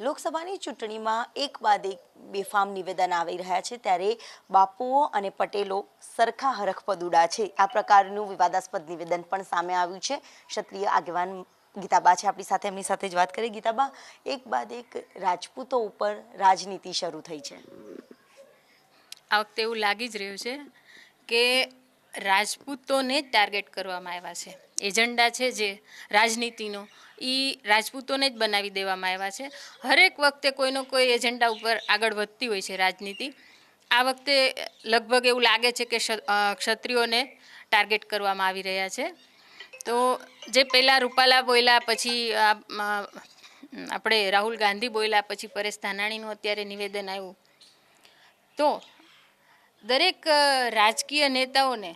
લોકસભાની ચૂંટણીમાં એક બાદ એક બેફામ નિવેદન આવી રહ્યા છે ત્યારે બાપુઓ અને પટેલો સરખા હરખપદુડા છે આ પ્રકારનું વિવાદાસ્પદ નિવેદન પણ સામે આવ્યું છે। ક્ષત્રિય આગેવાન ગીતાબા છે આપણી સાથે, એમની સાથે જ વાત કરીએ। ગીતાબા, એક બાદ એક રાજપૂતો ઉપર રાજનીતિ શરૂ થઈ છે। આ વખતે એવું લાગી જ રહ્યું છે કે રાજપૂતોને જ ટાર્ગેટ કરવામાં આવ્યા છે। એજન્ડા છે જે રાજનીતિનો એ રાજપૂતોને જ બનાવી દેવામાં આવ્યા છે। હરેક વખતે કોઈનો કોઈ એજન્ડા ઉપર આગળ વધતી હોય છે રાજનીતિ। આ વખતે લગભગ એવું લાગે છે કે ક્ષત્રિયોને ટાર્ગેટ કરવામાં આવી રહ્યા છે। તો જે પહેલાં રૂપાલા બોલ્યા, પછી આપણે રાહુલ ગાંધી બોલ્યા, પછી પરેશ ધાનાણીનું અત્યારે નિવેદન આવ્યું, તો દરેક રાજકીય નેતાઓને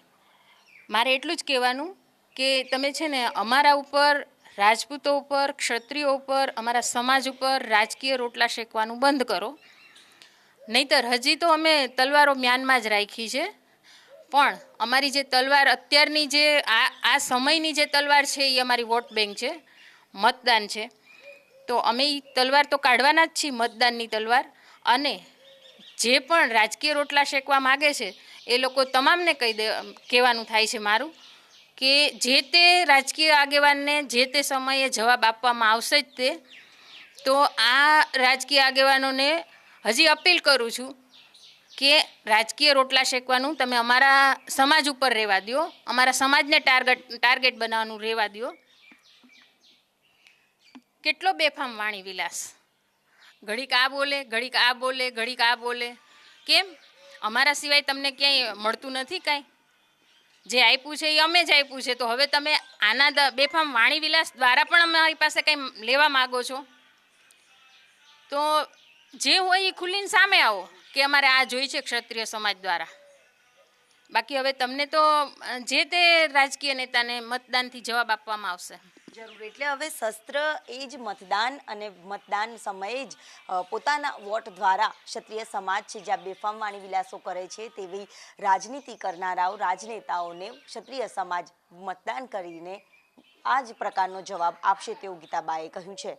મારે એટલું જ કહેવાનું કે તમે છે ને અમારા ઉપર, રાજપૂતો ઉપર, ક્ષત્રિયો ઉપર, અમારા સમાજ ઉપર રાજકીય રોટલા શેકવાનું બંધ કરો, નહીંતર હજી તો અમે તલવારો મ્યાનમાં જ રાખી છે, પણ અમારી જે તલવાર અત્યારની જે આ સમયની જે તલવાર છે એ અમારી વોટ બેંક છે, મતદાન છે। તો અમે એ તલવાર તો કાઢવાના જ છીએ, મતદાનની તલવાર। અને જે પણ રાજકીય રોટલા શેકવા માગે છે એ લોકો તમામને કહેવાનું થાય છે મારું કે જે તે રાજકીય આગેવાનને જે તે સમયે જવાબ આપવામાં આવશે જ તે। તો આ રાજકીય આગેવાનોને હજી અપીલ કરું છું કે રાજકીય રોટલા શેકવાનું તમે અમારા સમાજ ઉપર રહેવા દો, અમારા સમાજને ટાર્ગેટ બનાવવાનું રહેવા દો। કેટલો બેફામ વાણી વિલાસ, ઘડીક આ બોલે, ઘડીક આ બોલે, ઘડીક આ બોલે। કેમ? અમારા સિવાય તમને ક્યાંય મળતું નથી કાંઈ? જે આપ્યું છે એ અમે જ આપ્યું છે, તો હવે તમે આના બેફામ વાણી વિલાસ દ્વારા પણ અમારી પાસે કંઈ લેવા માગો છો? તો જે હોય એ ખુલ્લીને સામે આવો કે અમારે આ જોઈ છે ક્ષત્રિય સમાજ દ્વારા। બાકી હવે તમને તો જે તે રાજકીય નેતાને મતદાનથી જવાબ આપવામાં આવશે। જરૂર, એટલે હવે શસ્ત્ર એ જ મતદાન, અને મતદાન સમયે જ પોતાના વોટ દ્વારા ક્ષત્રિય સમાજ છે જ્યાં બેફામ વાણી વિલાસો કરે છે તેવી રાજનીતિ કરનારાઓ, રાજનેતાઓને ક્ષત્રિય સમાજ મતદાન કરીને આ જ પ્રકારનો જવાબ આપશે તેવું ગીતાબાએ કહ્યું છે।